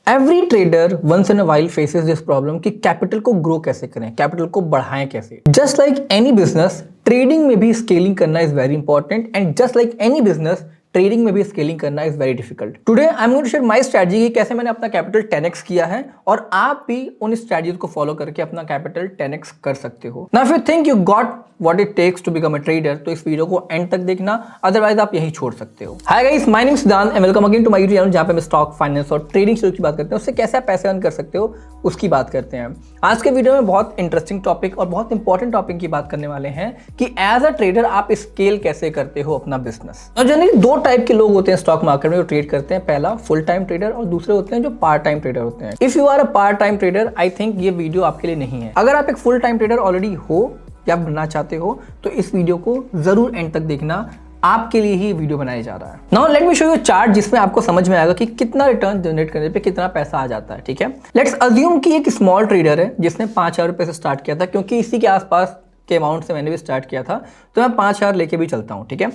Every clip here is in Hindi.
Every trader once in a while faces this problem कि कैपिटल को ग्रो कैसे करें, कैपिटल को बढ़ाएं कैसे। Just like any business, trading में भी स्केलिंग करना is very important and just like any business, trading में भी स्केलिंग करना is very difficult. Today I am going to share my strategy कि कैसे मैंने अपना कैपिटल 10x किया है और आप भी उन स्ट्रेटजीज को फॉलो करके अपना कैपिटल 10x कर सकते हो। Now if you think you got what it takes to become a trader, तो इस वीडियो को एंड तक देखना, अदरवाइज आप यहीं छोड़ सकते हो। Hi guys, my name is Siddhant and welcome again to my YouTube channel, जहां पे हम स्टॉक, फाइनेंस और ट्रेडिंग शुरू की बात करते हैं। उससे कैसे आप पैसे अर्न कर सकते हो उसकी बात करते हैं। आज के वीडियो में बहुत इंटरेस्टिंग टॉपिक और बहुत इंपॉर्टेंट टॉपिक की बात करने वाले हैं कि एज अ ट्रेडर आप स्केल कैसे करते हो अपना बिजनेस। और जनरली दो टाइप के लोग होते हैं स्टॉक मार्केट में जो ट्रेड करते हैं। पहला फुल टाइम ट्रेडर और दूसरे होते हैं जो पार्ट टाइम ट्रेडर होते हैं। If you are a part time trader, I think ये वीडियो आपके लिए नहीं है। अगर आप एक फुल टाइम ट्रेडर ऑलरेडी हो या बनना चाहते हो तो इस वीडियो को जरूर एंड तक देखना, आपके लिए ही वीडियो बनाया जा रहा है। Now let me show you chart जिसमें आपको समझ में आएगा कि कितना रिटर्न जनरेट करने पे कितना पैसा आ जाता है। ठीक है, लेट्स अज्यूम कि एक स्मॉल ट्रेडर है जिसने 5,000 रुपए से स्टार्ट किया था, क्योंकि इसी के आसपास के अमाउंट से मैंने भी स्टार्ट किया था, तो मैं 5,000 लेके भी चलता हूँ। ठीक है,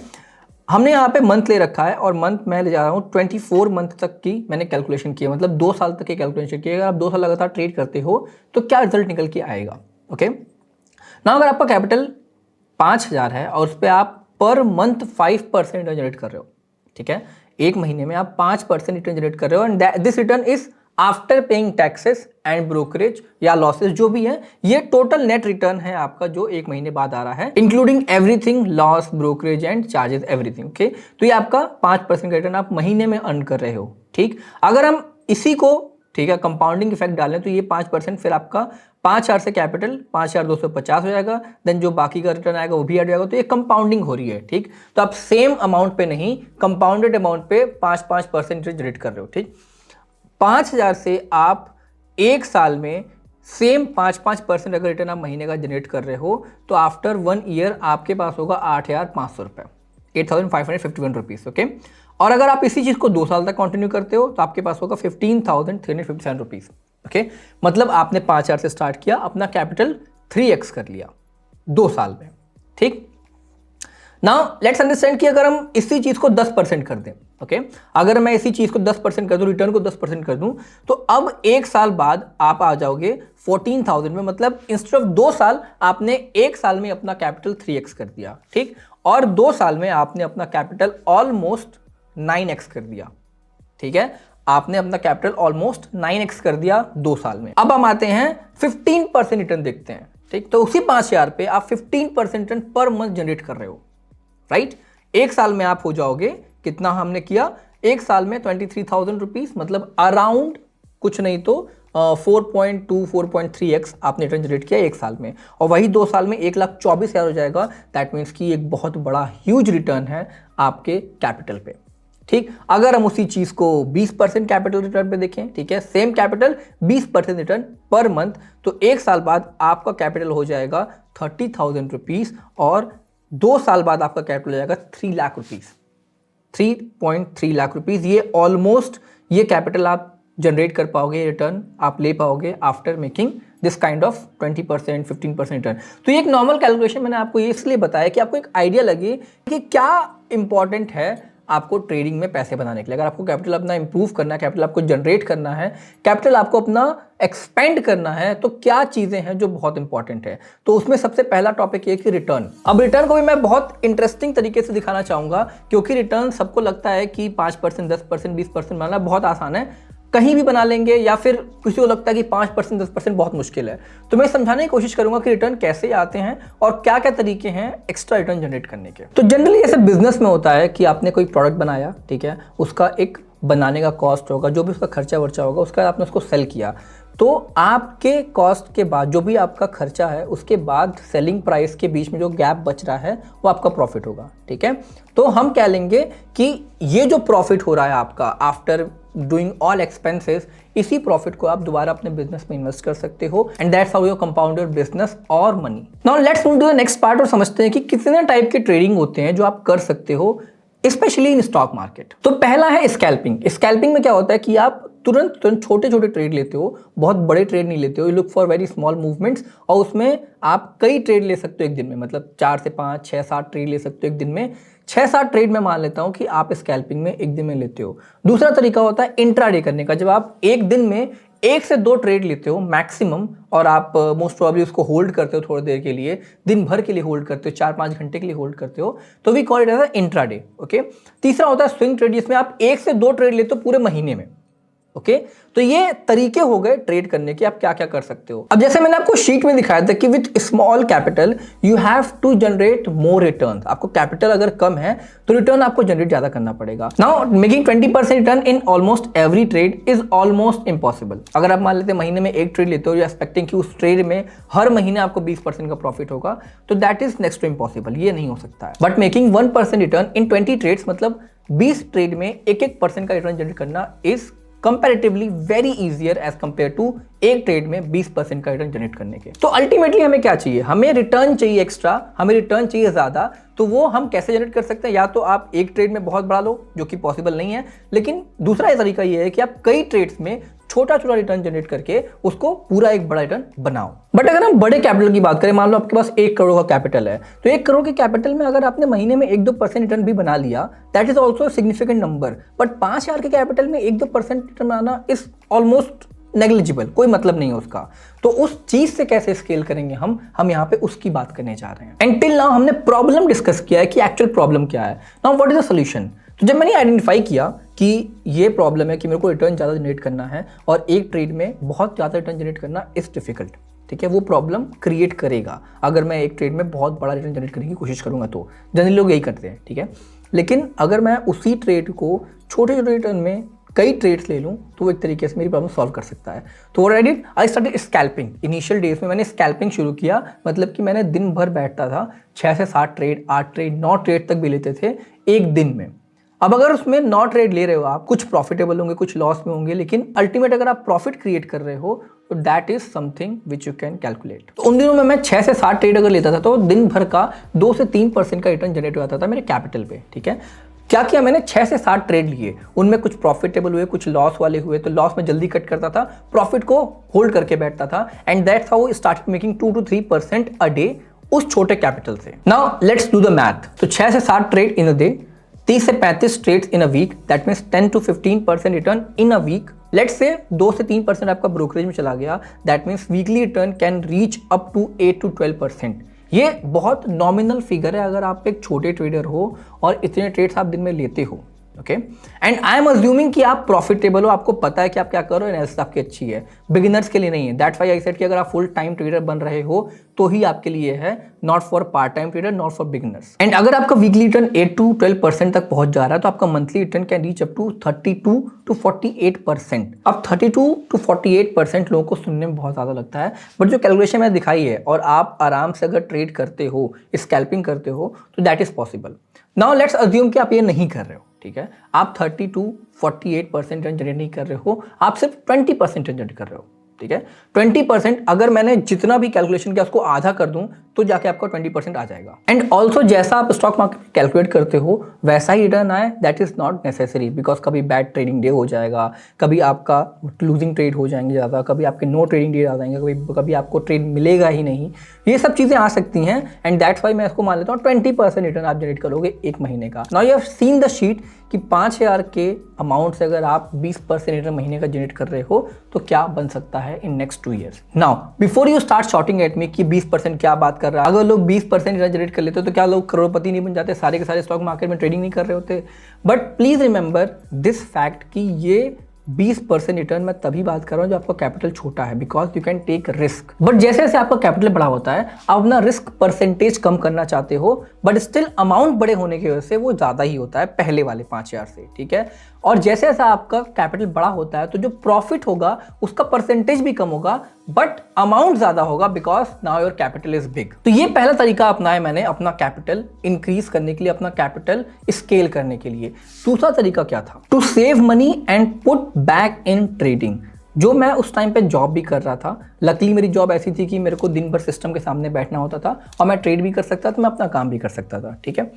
हमने यहाँ पे मंथ ले रखा है और मंथ मैं ले जा रहा हूँ 24 मंथ तक की मैंने कैलकुलेशन की है, मतलब 2 साल तक की कैलकुलेशन की है। अगर आप 2 साल लगातार ट्रेड करते हो तो क्या रिजल्ट निकल के आएगा। ओके, ना अगर आपका कैपिटल 5,000 है और उस पर आप पर मंथ 5% रिटर्न जनरेट कर रहे हो, ठीक है, एक महीने में आप 5% रिटर्न जनरेट कर रहे हो and this return is after paying taxes and brokerage या लॉसेस जो भी है, ये टोटल नेट रिटर्न है आपका जो एक महीने बाद आ रहा है, including everything, loss, brokerage and charges, everything. Okay, तो ये आपका 5% रिटर्न आप महीने में अर्न कर रहे हो। ठीक, अगर हम इसी को, ठीक है, कंपाउंडिंग इफेक्ट डालें तो ये 5% फिर आपका 5,000 से कैपिटल 5,250 हो जाएगा, देन जो बाकी का रिटर्न आएगा वो भी ऐड हो जाएगा। तो ये कंपाउंडिंग हो रही है। ठीक, तो आप सेम अमाउंट पे नहीं, कंपाउंडेड अमाउंट पे 5-5% जनरेट कर रहे हो। ठीक, 5,000 से आप एक साल में सेम 5-5% अगर रिटर्न आप महीने का जनरेट कर रहे हो तो आफ्टर 1 ईयर आपके पास होगा 8,500 रुपए, 8,551 रुपीज। ओके, और अगर आप इसी चीज को 2 साल तक कंटिन्यू करते हो तो आपके पास होगा 15,357 रुपीज। ओके, मतलब आपने 5,000 से स्टार्ट किया, अपना कैपिटल 3x कर लिया 2 साल में। ठीक, नाउ लेट्स अंडरस्टैंड कि अगर हम इसी चीज को 10% कर दें, ओके, अगर मैं इसी चीज को 10% कर दूं, रिटर्न को 10% कर दूं, तो अब एक साल बाद आप आ जाओगे 14,000 में। मतलब इंस्टेड ऑफ 2 साल आपने एक साल में अपना कैपिटल 3x कर दिया। ठीक, और 2 साल में आपने अपना कैपिटल ऑलमोस्ट 9x कर दिया। ठीक है, आपने अपना कैपिटल ऑलमोस्ट 9x कर दिया 2 साल में। अब हम आते हैं 15% रिटर्न देखते हैं। ठीक, तो उसी 5,000 पे आप 15% रिटर्न पर मंथ जनरेट कर रहे हो, राइट। एक साल में आप हो जाओगे, कितना हमने किया, एक साल में 23,000 रुपीज, मतलब अराउंड कुछ नहीं तो 4.2-4.3x आपने रिटर्न जनरेट किया एक साल में, और वही 2 साल में 1,24,000 हो जाएगा। दैट मीन्स कि एक बहुत बड़ा ह्यूज रिटर्न है आपके कैपिटल पे। ठीक, अगर हम उसी चीज को 20% कैपिटल रिटर्न पे देखें, ठीक है, same capital 20% return per month, तो एक साल बाद आपका कैपिटल हो जाएगा 30,000 रुपीज और 2 साल बाद आपका कैपिटल हो जाएगा 3 लाख रुपीज, 3.3 लाख रुपीज। ये ऑलमोस्ट ये कैपिटल आप जनरेट कर पाओगे, रिटर्न आप ले पाओगे after making this kind of 20%, 15% return. तो ये एक नॉर्मल कैलकुलेशन मैंने आपको ये इसलिए बताया कि आपको एक आइडिया लगे कि क्या इंपॉर्टेंट है आपको ट्रेडिंग में पैसे बनाने के लिए। अगर आपको कैपिटल अपना इंप्रूव करना है, कैपिटल आपको जनरेट करना है, कैपिटल आपको अपना एक्सपेंड करना है, तो क्या चीजें हैं जो बहुत इंपॉर्टेंट है। तो उसमें सबसे पहला टॉपिक ये कि रिटर्न। अब रिटर्न को भी मैं बहुत इंटरेस्टिंग तरीके से दिखाना चाहूंगा, क्योंकि रिटर्न सबको लगता है कि 5%, 10%, 20% बनाना बहुत आसान है, कहीं भी बना लेंगे, या फिर किसी को लगता है कि 5%, 10% बहुत मुश्किल है। तो मैं समझाने की कोशिश करूंगा कि रिटर्न कैसे आते हैं और क्या क्या तरीके हैं एक्स्ट्रा रिटर्न जनरेट करने के। तो जनरली ऐसे बिजनेस में होता है कि आपने कोई प्रोडक्ट बनाया, ठीक है, उसका एक बनाने का कॉस्ट होगा, जो भी उसका खर्चा वर्चा होगा, उसका आपने उसको सेल किया, तो आपके कॉस्ट के बाद जो भी आपका खर्चा है उसके बाद सेलिंग प्राइस के बीच में जो गैप बच रहा है वो आपका प्रॉफिट होगा। ठीक है, तो हम कह लेंगे कि ये जो प्रॉफिट हो रहा है आपका आफ्टर डूइंग ऑल एक्सपेंसेस, इसी प्रॉफिट को आप दोबारा अपने बिजनेस में इन्वेस्ट कर सकते हो and that's how you compound your business और money. Now let's move to the next part और समझते हैं कि कितने टाइप के ट्रेडिंग होते हैं जो आप कर सकते हो स्पेशली इन स्टॉक मार्केट। तो पहला है स्कैल्पिंग। स्कैल्पिंग में क्या होता है कि आप तुरंत छोटे छोटे ट्रेड लेते हो, बहुत बड़े ट्रेड नहीं लेते हो, you look for very small movements, और उसमें आप कई ट्रेड ले सकते हो एक दिन में, मतलब 4 से 5, 6, 7 ट्रेड ले सकते हो एक दिन में, 6-7 ट्रेड मैं मान लेता हूं कि आप स्कैल्पिंग में एक दिन में लेते हो। दूसरा तरीका होता है इंट्राडे करने का, जब आप एक दिन में 1 से 2 ट्रेड लेते हो मैक्सिमम, और आप मोस्ट प्रोबेबली उसको होल्ड करते हो थोड़ी देर के लिए, दिन भर के लिए होल्ड करते हो, 4-5 घंटे के लिए होल्ड करते हो, तो we call it as intraday. Okay, तीसरा होता है स्विंग ट्रेड, जिसमें आप 1 से 2 ट्रेड लेते हो पूरे महीने में। ओके, तो ये तरीके हो गए ट्रेड करने के, आप क्या क्या कर सकते हो। अब जैसे मैंने आपको शीट में दिखाया था कि with small capital you have to generate more return. आपको कैपिटल अगर कम है तो रिटर्न आपको जनरेट ज्यादा करना पड़ेगा। Now making 20% return in almost every trade is almost impossible. अगर आप मान लेते हैं महीने में एक ट्रेड लेते हो, यू एक्सपेक्टिंग कि उस ट्रेड में हर महीने आपको 20% का प्रॉफिट होगा, तो that is next to impossible, ये नहीं हो सकता है। But making 1% return in 20 trades, मतलब 20 ट्रेड में 1% का रिटर्न जनरेट करना is comparatively very easier as compare to एक ट्रेड में 20% का रिटर्न जनरेट करने के। तो अल्टीमेटली हमें क्या चाहिए, हमें रिटर्न चाहिए एक्स्ट्रा, हमें रिटर्न चाहिए ज्यादा। तो वो हम कैसे जनरेट कर सकते हैं, या तो आप एक ट्रेड में बहुत बड़ा लो, जो कि पॉसिबल नहीं है, लेकिन दूसरा तरीका ये है कि आप कई ट्रेड्स में छोटा छोटा रिटर्न जनरेट करके उसको पूरा एक बड़ा रिटर्न बनाओ। बट अगर हम बड़े कैपिटल की बात करें, मान लो आपके पास 1 करोड़ का कैपिटल है, तो 1 करोड़ के कैपिटल में अगर आपने महीने में 1-2% रिटर्न भी बना लिया, that is also significant number. But 5,000 के कैपिटल में 1-2% return banana is almost negligible, कोई मतलब नहीं है उसका। तो उस चीज से कैसे स्केल करेंगे हम यहाँ पे उसकी बात करने जा रहे हैं। एंड टिल नाउ हमने प्रॉब्लम डिस्कस किया है कि एक्चुअल प्रॉब्लम क्या है। Now what is the solution. तो जब मैंने आइडेंटिफाई किया कि ये प्रॉब्लम है कि मेरे को रिटर्न ज़्यादा जनरेट करना है और एक ट्रेड में बहुत ज़्यादा रिटर्न जनरेट करना इज डिफिकल्ट, ठीक है, वो प्रॉब्लम क्रिएट करेगा अगर मैं एक ट्रेड में बहुत बड़ा रिटर्न जनरेट करने की कोशिश करूंगा। तो जनरली लोग यही करते हैं, ठीक है। लेकिन अगर मैं उसी ट्रेड को छोटे छोटे रिटर्न में कई ट्रेड्स ले लूँ तो एक तरीके से मेरी प्रॉब्लम सॉल्व कर सकता है। तो what I did, I started scalping. Initial days में मैंने स्कैल्पिंग शुरू किया, मतलब कि मैंने दिन भर बैठता था, 6 से 7 ट्रेड, 8 ट्रेड, 9 ट्रेड तक भी लेते थे एक दिन में। अब अगर उसमें 9 ट्रेड ले रहे हो आप, कुछ प्रॉफिटेबल होंगे, कुछ लॉस में होंगे, लेकिन अल्टीमेट अगर आप प्रॉफिट क्रिएट कर रहे हो तो that is something which you can calculate. तो उन दिनों में मैं 6 से 7 ट्रेड अगर लेता था तो दिन भर का 2 से 3% का रिटर्न जनरेट हो जाता था मेरे कैपिटल पे, ठीक है। क्या किया मैंने, 6 से 7 ट्रेड लिए, उनमें कुछ प्रॉफिटेबल हुए, कुछ लॉस वाले हुए, तो लॉस में जल्दी कट करता था, प्रॉफिट को होल्ड करके बैठता था, and that's how start making 2 to 3% a day उस छोटे कैपिटल से। Now let's do the math. तो 6 से 7 ट्रेड इन अ डे, 30 से 35 trades in a week, that means 10 to 15% return in a week. Let's say 2 से 3% आपका ब्रोकरेज में चला गया, that means weekly return can reach up to 8 to 12%। ये बहुत नॉमिनल फिगर है अगर आप एक छोटे ट्रेडर हो और इतने ट्रेड्स आप दिन में लेते हो, okay. And I am assuming कि आप प्रॉफिटेबल हो, आपको पता है कि आप क्या करो, एनालिसिस आपकी अच्छी है, बिगिनर्स के लिए नहीं है। दैट्स व्हाई आई सेड कि अगर आप फुल टाइम ट्रेडर बन रहे हो तो ही आपके लिए है, not for part time trader, not for beginners. And अगर आपका वीकली रिटर्न 8 to 12% तक पहुंच जा रहा है तो आपका monthly return can reach up to 32 to 48%। अब 32 to 48% लोगों को सुनने में बहुत ज्यादा लगता है, बट जो कैलकुलेशन मैंने दिखाई है और आप आराम से अगर ट्रेड करते हो, स्कैल्पिंग करते हो, तो that is possible. Now let's assume कि आप ये नहीं कर रहे हो, ठीक है, आप 30 to 48% रिटर्न जनरेट नहीं कर रहे हो, आप सिर्फ 20% जनरेट कर रहे हो, ठीक है। 20% अगर मैंने जितना भी कैलकुलेशन किया उसको आधा कर दूं तो जाके आपका 20% आ जाएगा। एंड ऑल्सो जैसा आप स्टॉक मार्केट कैलकुलेट करते हो वैसा ही रिटर्न आए, that is not necessary, because कभी बैड ट्रेडिंग डे हो जाएगा, कभी आपका लूजिंग ट्रेड हो जाएंगे ज़्यादा, कभी आपके नो ट्रेडिंग डे आ जाएंगे, कभी आपको ट्रेड मिलेगा ही नहीं, ये सब चीज़ें आ सकती हैं। एंड दैट्स वाई मैं इसको मान लेता हूँ 20% रिटर्न आप जनरेट करोगे एक महीने का। Now you have seen the sheet कि 5,000 के अमाउंट से अगर आप 20% रिटर्न महीने का जनरेट कर रहे हो तो क्या बन सकता है in next 2 years। Now before you start shouting at me कि 20% क्या बात कर रहा है, अगर लोग 20% रिटर्न जनरेट कर लेते हो तो क्या लोग करोड़पति नहीं बन जाते, सारे के सारे स्टॉक मार्केट में ट्रेडिंग नहीं कर रहे होते। But please remember this fact कि ये 20% रिटर्न मैं तभी बात कर रहा हूँ जब आपका कैपिटल छोटा है, because you can take risk. But जैसे जैसे आपका कैपिटल बड़ा होता है आप अपना रिस्क परसेंटेज कम करना चाहते हो, बट स्टिल अमाउंट बड़े होने की वजह से वो ज़्यादा ही होता है पहले वाले 5,000 से, ठीक है। और जैसे जैसा आपका कैपिटल बड़ा होता है तो जो प्रॉफिट होगा उसका परसेंटेज भी कम होगा, बट अमाउंट ज़्यादा होगा, because now your capital is big. तो ये पहला तरीका अपनाया मैंने अपना कैपिटल इंक्रीज करने के लिए, अपना कैपिटल स्केल करने के लिए। दूसरा तरीका क्या था, to save money and put back in trading. जो मैं उस टाइम पे जॉब भी कर रहा था, लकीली मेरी जॉब ऐसी थी कि मेरे को दिन भर सिस्टम के सामने बैठना होता था और मैं ट्रेड भी कर सकता था, मैं अपना काम भी कर सकता था, ठीक है।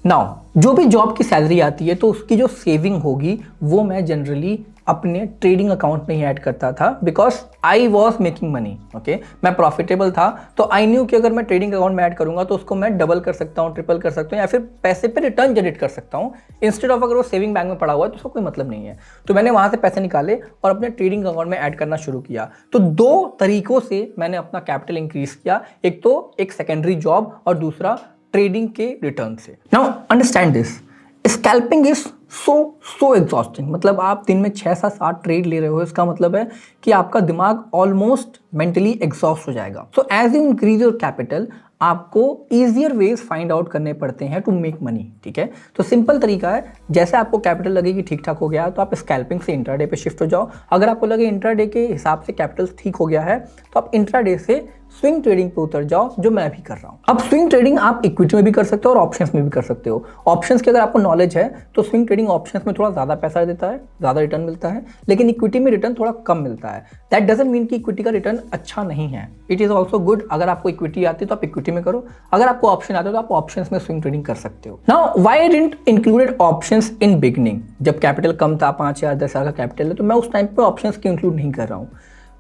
नाउ जो भी जॉब की सैलरी आती है तो उसकी जो सेविंग होगी वो मैं जनरली अपने ट्रेडिंग अकाउंट में ही ऐड करता था because I was making money. Okay, मैं प्रॉफिटेबल था, तो आई न्यू कि अगर मैं ट्रेडिंग अकाउंट में ऐड करूंगा तो उसको मैं डबल कर सकता हूँ, ट्रिपल कर सकता हूँ, या फिर पैसे पे रिटर्न जनरेट कर सकता हूँ इंस्टेड ऑफ अगर वो सेविंग बैंक में पड़ा हुआ है तो उसका कोई मतलब नहीं है। तो मैंने वहां से पैसे निकाले और अपने ट्रेडिंग अकाउंट में ऐड करना शुरू किया। तो दो तरीकों से मैंने अपना कैपिटल इंक्रीज किया, एक तो एक सेकेंडरी जॉब और दूसरा ट्रेडिंग के रिटर्न से। Now understand this, scalping is so exhausting. मतलब आप दिन में 6 से 7 ट्रेड ले रहे हो, इसका मतलब है कि आपका दिमाग ऑलमोस्ट मेंटली एग्जॉस्ट हो जाएगा। So as you increase your capital, आपको ईजियर वेज फाइंड आउट करने पड़ते हैं टू मेक मनी। ठीक है, तो सिंपल तरीका है, जैसे आपको कैपिटल लगे कि ठीक ठाक हो गया तो आप स्कैल्पिंग से इंट्राडे पे शिफ्ट हो जाओ। अगर आपको लगे इंट्राडे के हिसाब से कैपिटल ठीक हो गया है तो आप इंट्राडे से स्विंग ट्रेडिंग पे उतर जाओ, जो मैं भी कर रहा हूं। अब स्विंग ट्रेडिंग आप इक्विटी में भी कर सकते हो और ऑप्शंस में भी कर सकते हो। ऑप्शंस की अगर आपको नॉलेज है तो स्विंग ट्रेडिंग ऑप्शंस में थोड़ा ज्यादा पैसा देता है, ज्यादा रिटर्न मिलता है, लेकिन इक्विटी में रिटर्न थोड़ा कम मिलता है। दैट डजंट मीन कि इक्विटी का रिटर्न अच्छा नहीं है, इट इज ऑल्सो गुड। अगर आपको इक्विटी आती है तो आप इक्विटी में करो, अगर आपको ऑप्शन आते हो तो आप ऑप्शंस में स्विंग ट्रेडिंग कर सकते हो। Now why I didn't included options in beginning? जब कैपिटल कम था, 5 या 10 का कैपिटल है, तो मैं उस टाइम पे ऑप्शंस को इंक्लूड नहीं कर रहा हूँ।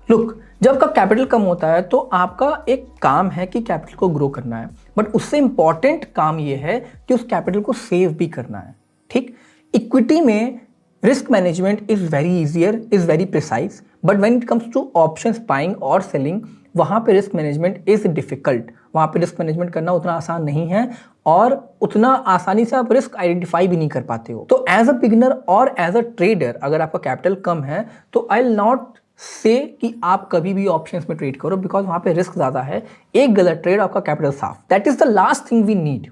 लुक, जब का कैपिटल कम होता है तो आपका एक काम है कि कैपिटल को ग्रो करना है, बट उससे इंपॉर्टेंट काम ये है कि उस कैपिटल को सेव भी करना है। ठीक, इक्विटी में risk management is very easier, is very precise, but when it comes two options buying और सेलिंग, वहां पे रिस्क मैनेजमेंट इज डिफिकल्ट। वहां पे रिस्क मैनेजमेंट करना उतना आसान नहीं है और उतना आसानी से आप रिस्क आइडेंटिफाई भी नहीं कर पाते हो। तो एज अ बिगिनर और एज अ ट्रेडर, अगर आपका कैपिटल कम है तो आई विल नॉट से कि आप कभी भी ऑप्शंस में ट्रेड करो, बिकॉज वहां पे रिस्क ज्यादा है। एक गलत ट्रेड, आपका कैपिटल साफ। That is the last thing we need.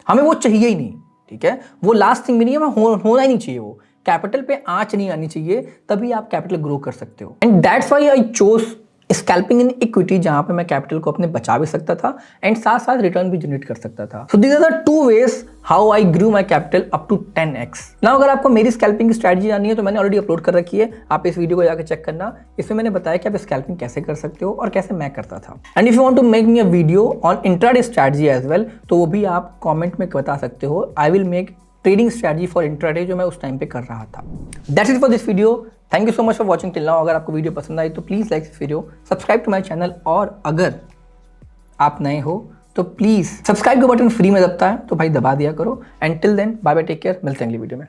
हमें वो चाहिए ही नहीं। ठीक है, वो लास्ट थिंग भी नहीं है, होना ही नहीं चाहिए। वो कैपिटल पे आंच नहीं आनी चाहिए, तभी आप कैपिटल ग्रो कर सकते हो। And that's why I chose scalping in equity, जहां पे मैं कैपिटल को अपने बचा भी सकता था एंड साथ साथ रिटर्न भी जनरेट कर सकता था। So these are the 2 ways how I grew my capital up to 10x। Now अगर आपको मेरी स्कैल्पिंग की स्ट्रैटेजी जाननी है तो मैंने ऑलरेडी अपलोड कर रखी है, आप इस वीडियो को जाकर चेक करना। इसमें मैंने बताया कि आप स्कैल्पिंग कैसे कर सकते हो और कैसे मैं करता था। And if you want to make me a video on intraday strategy as well, तो वो भी आप कॉमेंट में बता सकते हो। I will make trading strategy for intraday, जो मैं उस टाइम पे कर रहा था। That's it for this video. Thank you so much for watching till now. अगर आपको वीडियो पसंद आई तो please like this video, subscribe to my channel, और अगर आप नए हो तो प्लीज़ सब्सक्राइब का बटन फ्री में दबता है तो भाई दबा दिया करो। And till then bye bye, take care, मिलते हैं अगली वीडियो में।